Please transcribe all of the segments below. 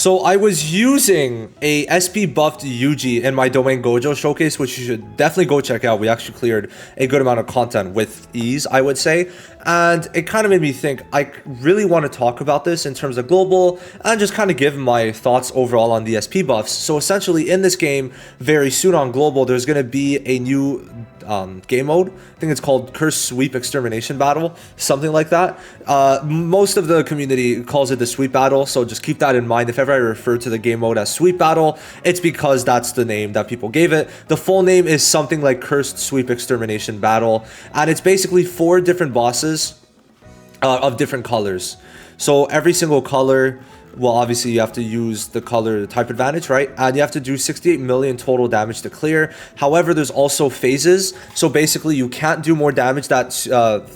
So I was using a SP buffed Yuji in my Domain Gojo showcase, which you should definitely go check out. We actually cleared a good amount of content with ease, I would say. And it kind of made me think, I really want to talk about this in terms of global and just kind of give my thoughts overall on the SP buffs. So essentially in this game, very soon on global, there's going to be a new game mode. I think it's called Curse Sweep Extermination Battle, something like that. Most of the community calls it the Sweep Battle, so just keep that in mind. If ever I refer to the game mode as Sweep Battle, it's because that's the name that people gave it. The full name is something like Cursed Sweep Extermination Battle, and it's basically 4 different bosses of different colors. So every single color, well, obviously you have to use the color type advantage, right? And you have to do 68 million total damage to clear. However, there's also phases. So basically you can't do more damage that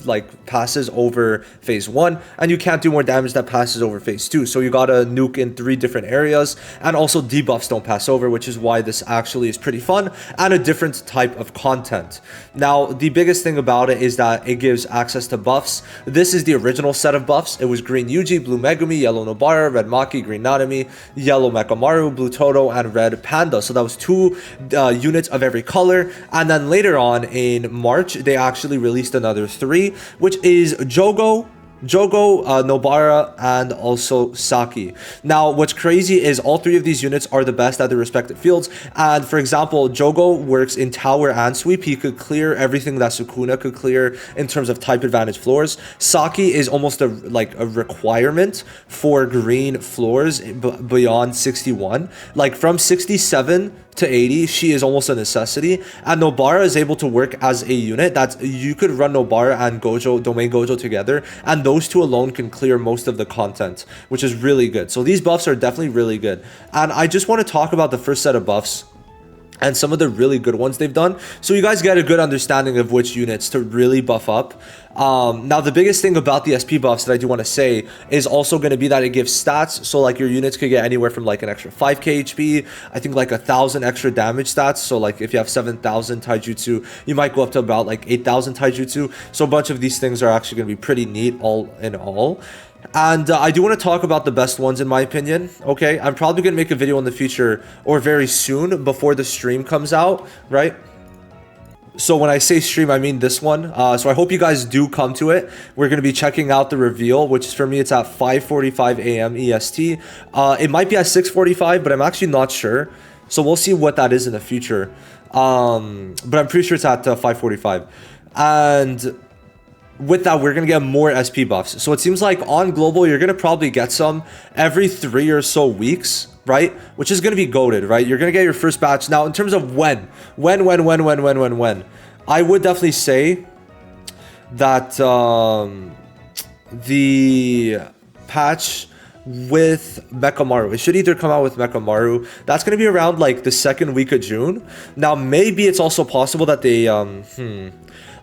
like passes over phase 1, and you can't do more damage that passes over phase 2. So you gotta nuke in 3 different areas, and also debuffs don't pass over, which is why this actually is pretty fun and a different type of content. Now, the biggest thing about it is that it gives access to buffs. This is the original set of buffs. It was green Yuji, blue Megumi, yellow Nobara, red Maki, green Nanami, yellow Mechamaru, blue Toto, and red Panda. So that was 2 units of every color. And then later on in March, they actually released another 3, which is Jogo, Nobara, and also Saki. Now, what's crazy is all 3 of these units are the best at their respective fields. And for example, Jogo works in tower and sweep. He could clear everything that Sukuna could clear in terms of type advantage floors. Saki is almost a requirement for green floors beyond 61. Like from 67 to 80, she is almost a necessity. And Nobara is able to work as a unit that you could run Nobara and Gojo, Domain Gojo together, and those 2 alone can clear most of the content, which is really good. So these buffs are definitely really good. And I just want to talk about the first set of buffs and some of the really good ones they've done, so you guys get a good understanding of which units to really buff up. Now, the biggest thing about the SP buffs that I do want to say is also going to be that it gives stats. So like your units could get anywhere from like an extra 5k HP, I think like 1,000 extra damage stats. So like if you have 7,000 taijutsu, you might go up to about like 8,000 taijutsu. So a bunch of these things are actually going to be pretty neat all in all. And I do want to talk about the best ones in my opinion. Okay, I'm probably going to make a video in the future or very soon before the stream comes out, right? So when I say stream, I mean this one. So I hope you guys do come to it. We're going to be checking out the reveal, which is, for me, it's at 5:45 a.m. EST. It might be at 6:45, but I'm actually not sure. So we'll see what that is in the future. But I'm pretty sure it's at 5:45. And with that, we're going to get more SP buffs. So it seems like on global, you're going to probably get some every 3 or so weeks, right? Which is going to be goated, right? You're going to get your first batch. Now, in terms of when, I would definitely say that the patch with Mechamaru, it should either come out with Mechamaru. That's going to be around like the 2nd week of June. Now, maybe it's also possible that they,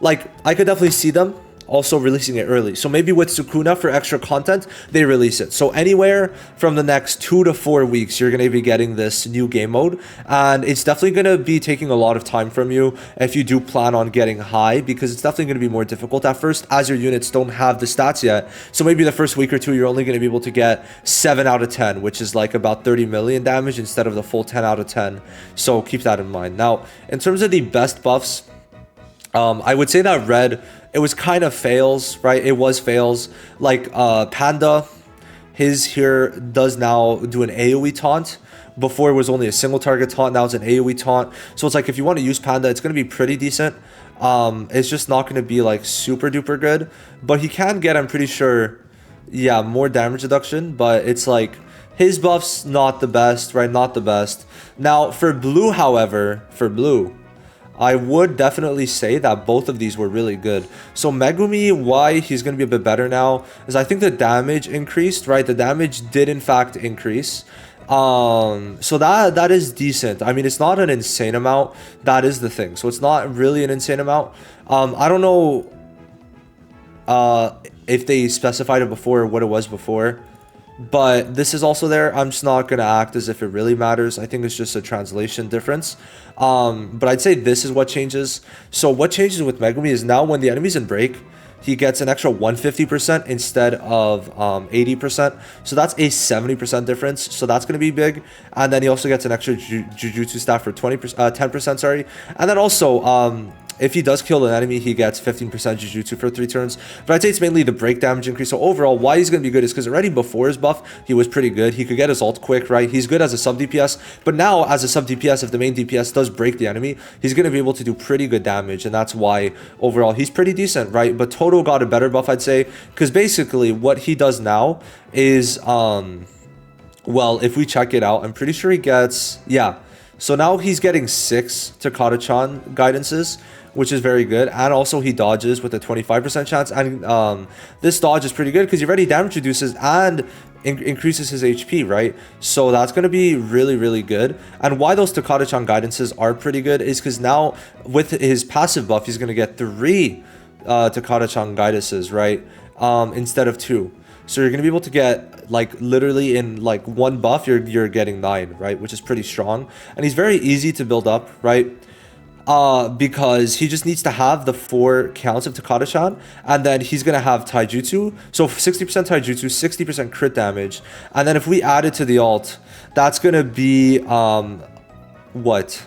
like, I could definitely see them also releasing it early. So maybe with Sukuna for extra content, they release it. So anywhere from the next 2 to 4 weeks, you're going to be getting this new game mode. And it's definitely going to be taking a lot of time from you if you do plan on getting high, because it's definitely going to be more difficult at first as your units don't have the stats yet. So maybe the first week or 2, you're only going to be able to get 7 out of 10, which is like about 30 million damage instead of the full 10 out of 10. So keep that in mind. Now, in terms of the best buffs, I would say that red, it was kind of fails, right? It was fails. Like Panda, his here does now do an AoE taunt. Before it was only a single target taunt, now it's an AoE taunt. So it's like if you want to use Panda, it's going to be pretty decent. It's just not going to be like super duper good. But he can get, I'm pretty sure, yeah, more damage reduction. But it's like his buff's not the best, right? Not the best. Now for blue, however, for blue, I would definitely say that both of these were really good. So Megumi, why he's going to be a bit better now is I think the damage increased, right? The damage did in fact increase. So that is decent. I mean, it's not an insane amount. That is the thing. So it's not really an insane amount. I don't know if they specified it before or what it was before. But this is also there. I'm just not going to act as if it really matters. I think it's just a translation difference. But I'd say this is what changes. So what changes with Megumi is now when the enemy's in break, he gets an extra 150% instead of 80%. So that's a 70% difference. So that's going to be big. And then he also gets an extra Jujutsu stat for 10%, sorry. And then also, if he does kill an enemy, he gets 15% Jujutsu for 3 turns. But I'd say it's mainly the break damage increase. So overall, why he's going to be good is because already before his buff, he was pretty good. He could get his ult quick, right? He's good as a sub DPS. But now, as a sub DPS, if the main DPS does break the enemy, he's going to be able to do pretty good damage. And that's why, overall, he's pretty decent, right? But Toto got a better buff, I'd say. Because basically, what he does now is, well, if we check it out, I'm pretty sure he gets, yeah. So now he's getting 6 Takata-chan guidances, which is very good. And also he dodges with a 25% chance. And this dodge is pretty good because he already damage reduces and increases his HP, right? So that's going to be really, really good. And why those Takata-chan guidances are pretty good is because now with his passive buff, he's going to get 3 Takata-chan guidances, right? Instead of 2. So you're going to be able to get, like, literally in, like, 1 buff, you're getting 9, right? Which is pretty strong. And he's very easy to build up, right? Because he just needs to have the 4 counts of Takata-chan, and then he's going to have Taijutsu. So 60% Taijutsu, 60% crit damage. And then if we add it to the ult, that's going to be, what?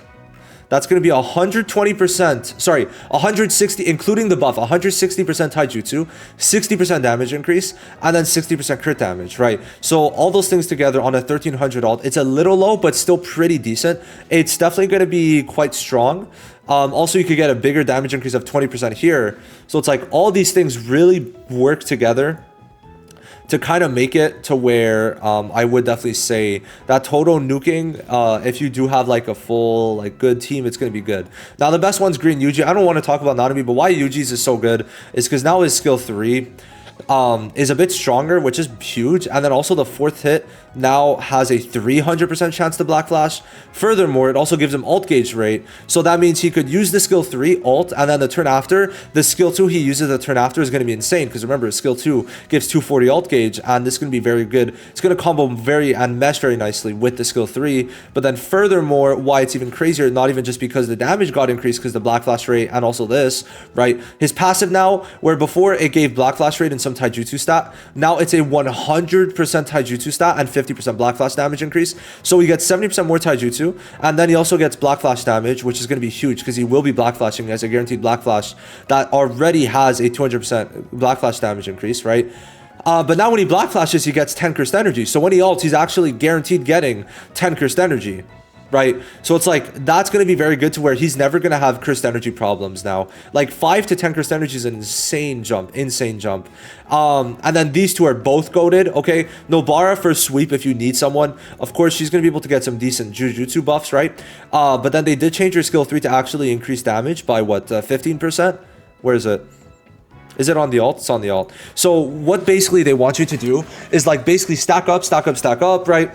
That's going to be 120%, sorry, 160, including the buff, 160% Taijutsu, 60% damage increase, and then 60% crit damage, right? So all those things together on a 1300 ult, it's a little low, but still pretty decent. It's definitely going to be quite strong. Also, you could get a bigger damage increase of 20% here. So it's like all these things really work together to kind of make it to where I would definitely say that Toto nuking, if you do have like a full like good team, it's going to be good. Now the best one's Green Yuji. I don't want to talk about Nanami, but why Yuji's is so good is because now his skill 3 is a bit stronger, which is huge. And then also the 4th hit now has a 300% chance to Black Flash. Furthermore, it also gives him ult gauge rate. So that means he could use the skill 3 ult, and then the turn after, the skill 2 he uses the turn after is going to be insane. Because remember, skill 2 gives 240 ult gauge, and this is going to be very good. It's going to combo very and mesh very nicely with the skill 3. But then furthermore, why it's even crazier, not even just because the damage got increased because the Black Flash rate and also this, right? His passive now, where before it gave Black Flash rate and some Taijutsu stat, now it's a 100% Taijutsu stat and 50% Black Flash damage increase. So he gets 70% more Taijutsu, and then he also gets Black Flash damage, which is going to be huge because he will be Black Flashing as a guaranteed Black Flash that already has a 200% Black Flash damage increase, right? But now when he Black Flashes, he gets 10 cursed energy. So when he ults, he's actually guaranteed getting 10 cursed energy, right? So it's like, that's going to be very good to where he's never going to have cursed energy problems now. Like 5 to 10 cursed energy is an insane jump. And then these two are both goated, okay? Nobara for sweep if you need someone. Of course, she's going to be able to get some decent Jujutsu buffs, right? But then they did change her skill 3 to actually increase damage by what, 15%? Where is it? Is it on the ult? It's on the ult. So what basically they want you to do is like basically stack up, right?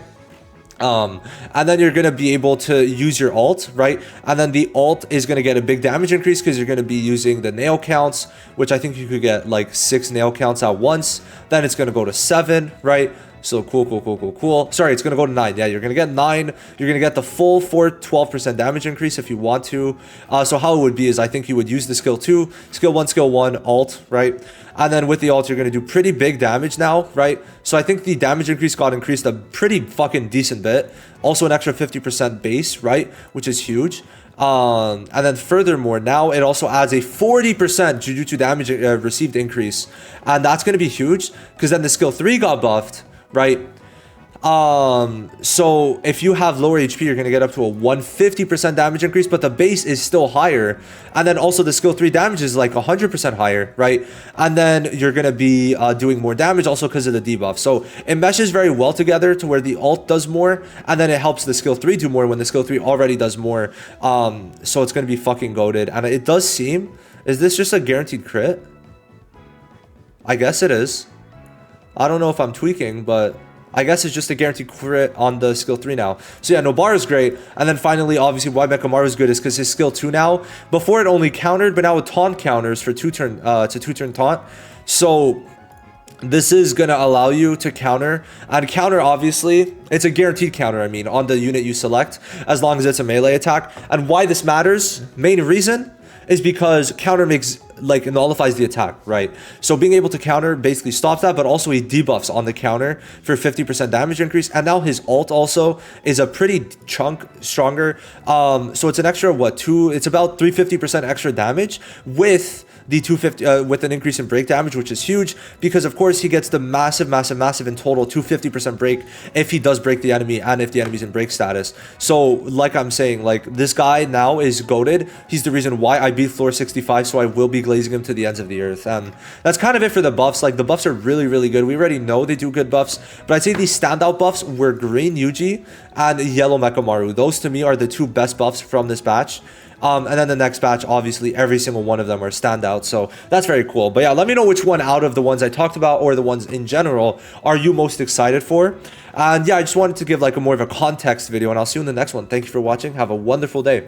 And then you're going to be able to use your ult, right? And then the ult is going to get a big damage increase because you're going to be using the nail counts, which I think you could get like 6 nail counts at once. Then it's going to go to 7, right? So cool. Sorry, it's going to go to 9. Yeah, you're going to get 9. You're going to get the full 12% damage increase if you want to. So how it would be is I think you would use the skill 2, skill 1, ult, right? And then with the ult, you're going to do pretty big damage now, right? So I think the damage increase got increased a pretty fucking decent bit. Also an extra 50% base, right? Which is huge. And then furthermore, now it also adds a 40% Jujutsu damage received increase. And that's going to be huge because then the skill 3 got buffed, right? So if you have lower HP, you're going to get up to a 150% damage increase, but the base is still higher. And then also the skill 3 damage is like 100% higher, right? And then you're going to be doing more damage also because of the debuff. So it meshes very well together to where the ult does more, and then it helps the skill 3 do more when the skill 3 already does more. So it's going to be fucking goated. And it does seem, is this just a guaranteed crit? I guess it is. I don't know if I'm tweaking, but I guess it's just a guaranteed crit on the skill 3 now. So yeah, Nobara is great. And then finally, obviously, why Mechamaru is good is because his skill 2 now, before it only countered, but now it taunt counters for 2-turn taunt. So this is going to allow you to counter. And counter, obviously, it's a guaranteed counter, I mean, on the unit you select, as long as it's a melee attack. And why this matters, main reason, is because counter makes, like, nullifies the attack, right? So being able to counter basically stops that, but also he debuffs on the counter for 50% damage increase. And now his ult also is a pretty chunk stronger. So it's an extra, what, it's about 350% extra damage with the 250 with an increase in break damage, which is huge, because of course he gets the massive in total 250% break if he does break the enemy and if the enemy's in break status. So like I'm saying, like, this guy now is goated. He's the reason why I beat floor 65, so I will be glazing him to the ends of the earth. And that's kind of it for the buffs. Like, the buffs are really good. We already know they do good buffs, but I'd say these standout buffs were green Yuji and yellow Mechamaru. Those to me are the two best buffs from this batch. And then the next batch, obviously, every single one of them are standouts. So that's very cool. But yeah, let me know which one out of the ones I talked about or the ones in general are you most excited for. And yeah, I just wanted to give like a more of a context video, and I'll see you in the next one. Thank you for watching. Have a wonderful day.